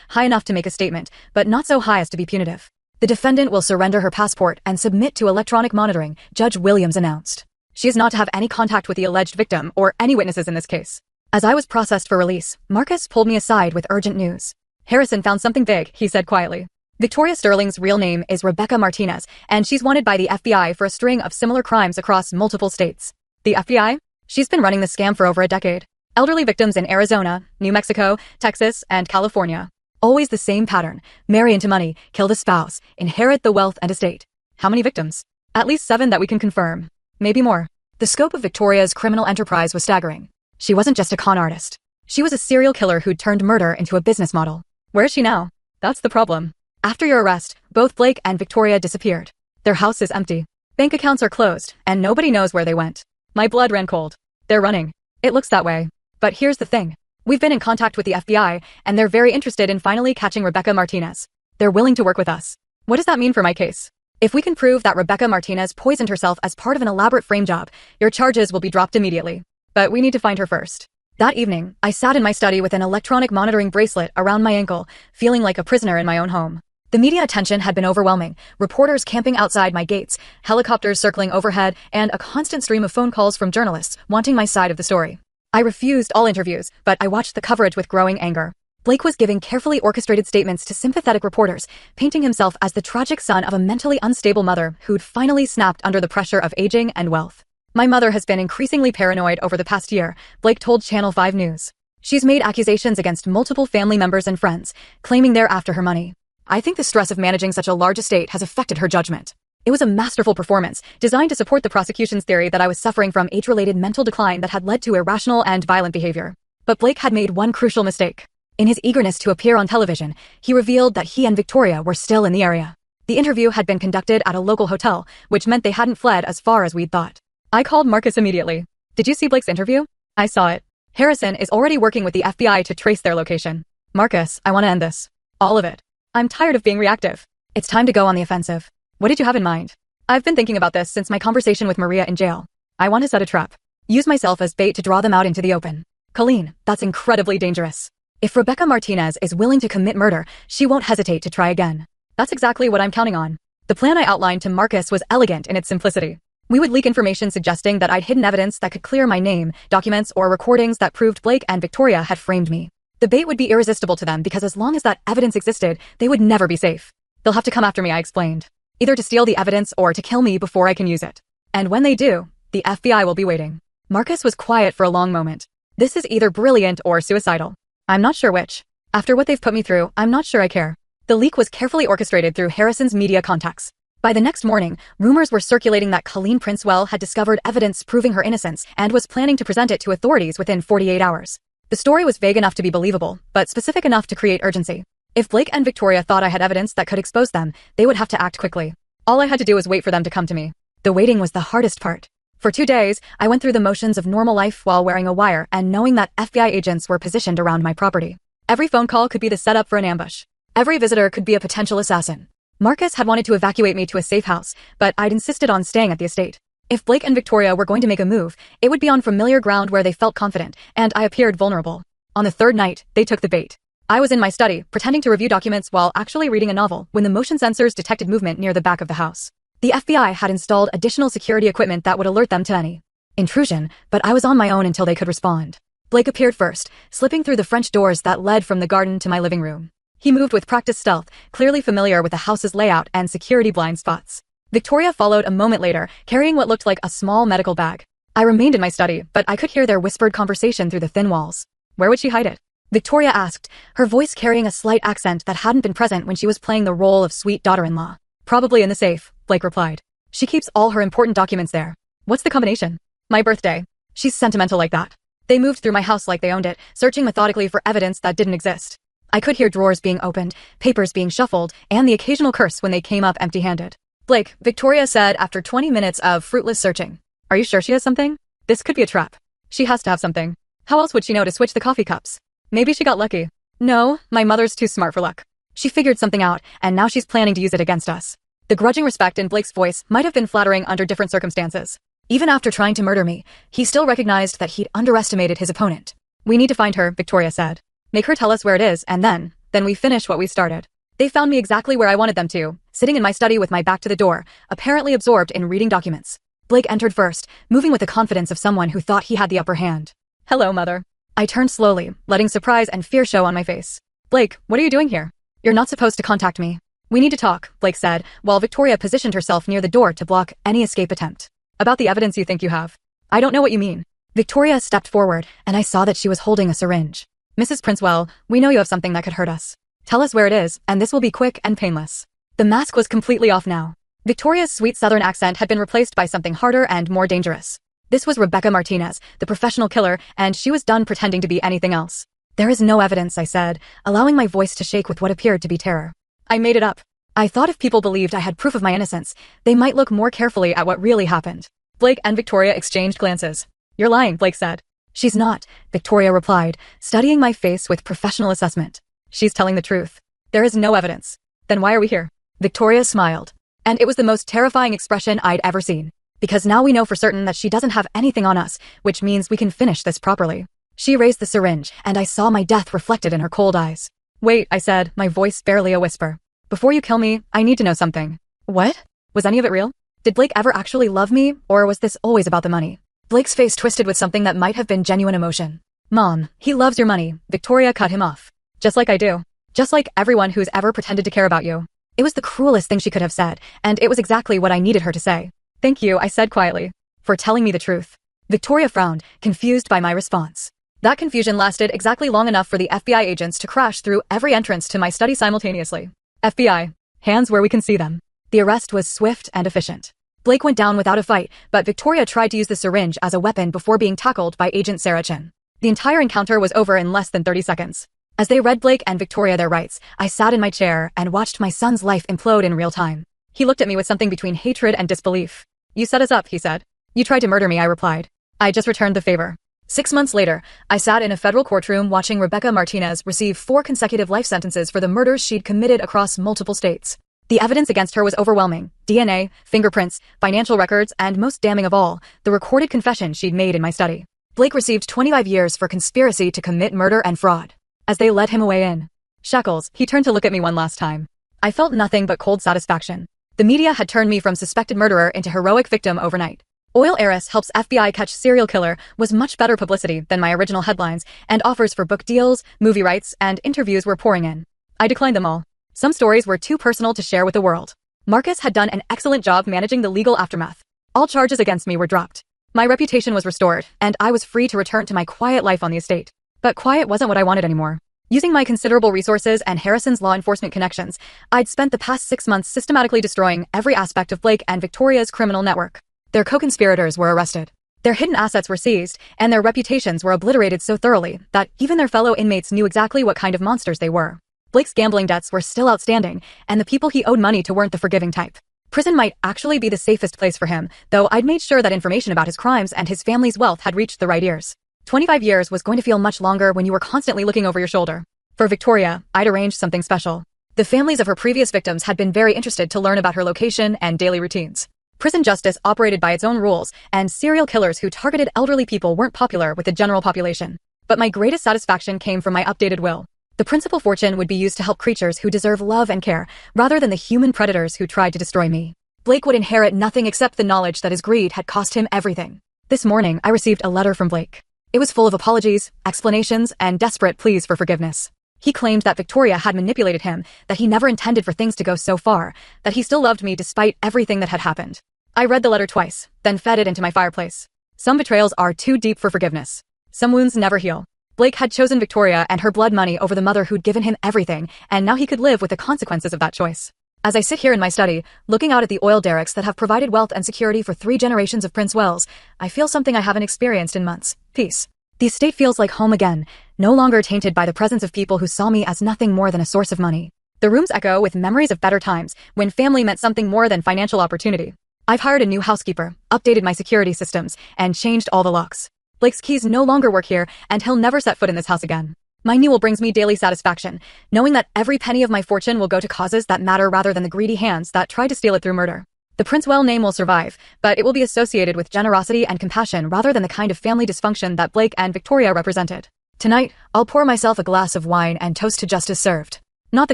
high enough to make a statement, but not so high as to be punitive. The defendant will surrender her passport and submit to electronic monitoring, Judge Williams announced. She is not to have any contact with the alleged victim or any witnesses in this case. As I was processed for release, Marcus pulled me aside with urgent news. Harrison found something big, he said quietly. Victoria Sterling's real name is Rebecca Martinez, and she's wanted by the FBI for a string of similar crimes across multiple states. The FBI? She's been running the scam for over a decade. Elderly victims in Arizona, New Mexico, Texas, and California. Always the same pattern. Marry into money, kill the spouse, inherit the wealth and estate. How many victims? At least 7 that we can confirm. Maybe more. The scope of Victoria's criminal enterprise was staggering. She wasn't just a con artist. She was a serial killer who'd turned murder into a business model. Where is she now? That's the problem. After your arrest, both Blake and Victoria disappeared. Their house is empty. Bank accounts are closed, and nobody knows where they went. My blood ran cold. They're running. It looks that way. But here's the thing. We've been in contact with the FBI, and they're very interested in finally catching Rebecca Martinez. They're willing to work with us. What does that mean for my case? If we can prove that Rebecca Martinez poisoned herself as part of an elaborate frame job, your charges will be dropped immediately. But we need to find her first. That evening, I sat in my study with an electronic monitoring bracelet around my ankle, feeling like a prisoner in my own home. The media attention had been overwhelming, reporters camping outside my gates, helicopters circling overhead, and a constant stream of phone calls from journalists wanting my side of the story. I refused all interviews, but I watched the coverage with growing anger. Blake was giving carefully orchestrated statements to sympathetic reporters, painting himself as the tragic son of a mentally unstable mother who'd finally snapped under the pressure of aging and wealth. My mother has been increasingly paranoid over the past year, Blake told Channel 5 News. She's made accusations against multiple family members and friends, claiming they're after her money. I think the stress of managing such a large estate has affected her judgment. It was a masterful performance, designed to support the prosecution's theory that I was suffering from age-related mental decline that had led to irrational and violent behavior. But Blake had made one crucial mistake. In his eagerness to appear on television, he revealed that he and Victoria were still in the area. The interview had been conducted at a local hotel, which meant they hadn't fled as far as we'd thought. I called Marcus immediately. Did you see Blake's interview? I saw it. Harrison is already working with the FBI to trace their location. Marcus, I want to end this. All of it. I'm tired of being reactive. It's time to go on the offensive. What did you have in mind? I've been thinking about this since my conversation with Maria in jail. I want to set a trap. Use myself as bait to draw them out into the open. Colleen, that's incredibly dangerous. If Rebecca Martinez is willing to commit murder, she won't hesitate to try again. That's exactly what I'm counting on. The plan I outlined to Marcus was elegant in its simplicity. We would leak information suggesting that I'd hidden evidence that could clear my name, documents or recordings that proved Blake and Victoria had framed me. The bait would be irresistible to them because as long as that evidence existed, they would never be safe. They'll have to come after me, I explained. Either to steal the evidence or to kill me before I can use it. And when they do, the FBI will be waiting. Marcus was quiet for a long moment. This is either brilliant or suicidal. I'm not sure which. After what they've put me through, I'm not sure I care. The leak was carefully orchestrated through Harrison's media contacts. By the next morning, rumors were circulating that Colleen Princewell had discovered evidence proving her innocence and was planning to present it to authorities within 48 hours. The story was vague enough to be believable, but specific enough to create urgency. If Blake and Victoria thought I had evidence that could expose them, they would have to act quickly. All I had to do was wait for them to come to me. The waiting was the hardest part. For 2 days, I went through the motions of normal life while wearing a wire and knowing that FBI agents were positioned around my property. Every phone call could be the setup for an ambush. Every visitor could be a potential assassin. Marcus had wanted to evacuate me to a safe house, but I'd insisted on staying at the estate. If Blake and Victoria were going to make a move, it would be on familiar ground where they felt confident, and I appeared vulnerable. On the 3rd night, they took the bait. I was in my study, pretending to review documents while actually reading a novel when the motion sensors detected movement near the back of the house. The FBI had installed additional security equipment that would alert them to any intrusion, but I was on my own until they could respond. Blake appeared first, slipping through the French doors that led from the garden to my living room. He moved with practiced stealth, clearly familiar with the house's layout and security blind spots. Victoria followed a moment later, carrying what looked like a small medical bag. I remained in my study, but I could hear their whispered conversation through the thin walls. Where would she hide it? Victoria asked, her voice carrying a slight accent that hadn't been present when she was playing the role of sweet daughter-in-law. Probably in the safe, Blake replied. She keeps all her important documents there. What's the combination? My birthday. She's sentimental like that. They moved through my house like they owned it, searching methodically for evidence that didn't exist. I could hear drawers being opened, papers being shuffled, and the occasional curse when they came up empty-handed. Blake, Victoria said after 20 minutes of fruitless searching. Are you sure she has something? This could be a trap. She has to have something. How else would she know to switch the coffee cups? Maybe she got lucky. No, my mother's too smart for luck. She figured something out, and now she's planning to use it against us. The grudging respect in Blake's voice might have been flattering under different circumstances. Even after trying to murder me, he still recognized that he'd underestimated his opponent. We need to find her, Victoria said. Make her tell us where it is, and then we finish what we started. They found me exactly where I wanted them to, sitting in my study with my back to the door, apparently absorbed in reading documents. Blake entered first, moving with the confidence of someone who thought he had the upper hand. Hello, Mother. I turned slowly, letting surprise and fear show on my face. Blake, what are you doing here? You're not supposed to contact me. We need to talk, Blake said, while Victoria positioned herself near the door to block any escape attempt. About the evidence you think you have. I don't know what you mean. Victoria stepped forward, and I saw that she was holding a syringe. Mrs. Princewell, we know you have something that could hurt us. Tell us where it is, and this will be quick and painless. The mask was completely off now. Victoria's sweet southern accent had been replaced by something harder and more dangerous. This was Rebecca Martinez, the professional killer, and she was done pretending to be anything else. There is no evidence, I said, allowing my voice to shake with what appeared to be terror. I made it up. I thought if people believed I had proof of my innocence, they might look more carefully at what really happened. Blake and Victoria exchanged glances. You're lying, Blake said. She's not, Victoria replied, studying my face with professional assessment. She's telling the truth. There is no evidence. Then why are we here? Victoria smiled. And it was the most terrifying expression I'd ever seen. Because now we know for certain that she doesn't have anything on us, which means we can finish this properly. She raised the syringe, and I saw my death reflected in her cold eyes. Wait, I said, my voice barely a whisper. Before you kill me, I need to know something. What? Was any of it real? Did Blake ever actually love me, or was this always about the money? Blake's face twisted with something that might have been genuine emotion. Mom, he loves your money, Victoria cut him off. Just like I do. Just like everyone who's ever pretended to care about you. It was the cruelest thing she could have said, and it was exactly what I needed her to say. Thank you, I said quietly, for telling me the truth. Victoria frowned, confused by my response. That confusion lasted exactly long enough for the FBI agents to crash through every entrance to my study simultaneously. FBI, hands where we can see them. The arrest was swift and efficient. Blake went down without a fight, but Victoria tried to use the syringe as a weapon before being tackled by Agent Sarah Chin. The entire encounter was over in less than 30 seconds. As they read Blake and Victoria their rights, I sat in my chair and watched my son's life implode in real time. He looked at me with something between hatred and disbelief. You set us up, he said. You tried to murder me, I replied. I just returned the favor. 6 months later, I sat in a federal courtroom watching Rebecca Martinez receive 4 consecutive life sentences for the murders she'd committed across multiple states. The evidence against her was overwhelming. DNA, fingerprints, financial records, and most damning of all, the recorded confession she'd made in my study. Blake received 25 years for conspiracy to commit murder and fraud. As they led him away in shackles, he turned to look at me one last time. I felt nothing but cold satisfaction. The media had turned me from suspected murderer into heroic victim overnight. Oil heiress helps FBI catch serial killer was much better publicity than my original headlines, and offers for book deals, movie rights, and interviews were pouring in. I declined them all. Some stories were too personal to share with the world. Marcus had done an excellent job managing the legal aftermath. All charges against me were dropped. My reputation was restored, and I was free to return to my quiet life on the estate. But quiet wasn't what I wanted anymore. Using my considerable resources and Harrison's law enforcement connections, I'd spent the past 6 months systematically destroying every aspect of Blake and Victoria's criminal network. Their co-conspirators were arrested. Their hidden assets were seized, and their reputations were obliterated so thoroughly that even their fellow inmates knew exactly what kind of monsters they were. Blake's gambling debts were still outstanding, and the people he owed money to weren't the forgiving type. Prison might actually be the safest place for him, though I'd made sure that information about his crimes and his family's wealth had reached the right ears. 25 years was going to feel much longer when you were constantly looking over your shoulder. For Victoria, I'd arranged something special. The families of her previous victims had been very interested to learn about her location and daily routines. Prison justice operated by its own rules, and serial killers who targeted elderly people weren't popular with the general population. But my greatest satisfaction came from my updated will. The principal fortune would be used to help creatures who deserve love and care, rather than the human predators who tried to destroy me. Blake would inherit nothing except the knowledge that his greed had cost him everything. This morning, I received a letter from Blake. It was full of apologies, explanations, and desperate pleas for forgiveness. He claimed that Victoria had manipulated him, that he never intended for things to go so far, that he still loved me despite everything that had happened. I read the letter twice, then fed it into my fireplace. Some betrayals are too deep for forgiveness. Some wounds never heal. Blake had chosen Victoria and her blood money over the mother who'd given him everything, and now he could live with the consequences of that choice. As I sit here in my study, looking out at the oil derricks that have provided wealth and security for 3 generations of Princewells, I feel something I haven't experienced in months. Peace. The estate feels like home again, no longer tainted by the presence of people who saw me as nothing more than a source of money. The rooms echo with memories of better times, when family meant something more than financial opportunity. I've hired a new housekeeper, updated my security systems, and changed all the locks. Blake's keys no longer work here, and he'll never set foot in this house again. My new will brings me daily satisfaction, knowing that every penny of my fortune will go to causes that matter rather than the greedy hands that tried to steal it through murder. The Princewell name will survive, but it will be associated with generosity and compassion rather than the kind of family dysfunction that Blake and Victoria represented. Tonight, I'll pour myself a glass of wine and toast to justice served. Not the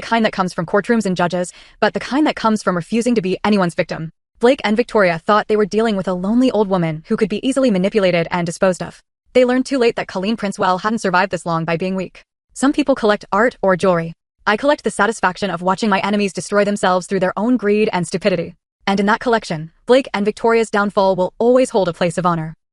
kind that comes from courtrooms and judges, but the kind that comes from refusing to be anyone's victim. Blake and Victoria thought they were dealing with a lonely old woman who could be easily manipulated and disposed of. They learned too late that Colleen Princewell hadn't survived this long by being weak. Some people collect art or jewelry. I collect the satisfaction of watching my enemies destroy themselves through their own greed and stupidity. And in that collection, Blake and Victoria's downfall will always hold a place of honor.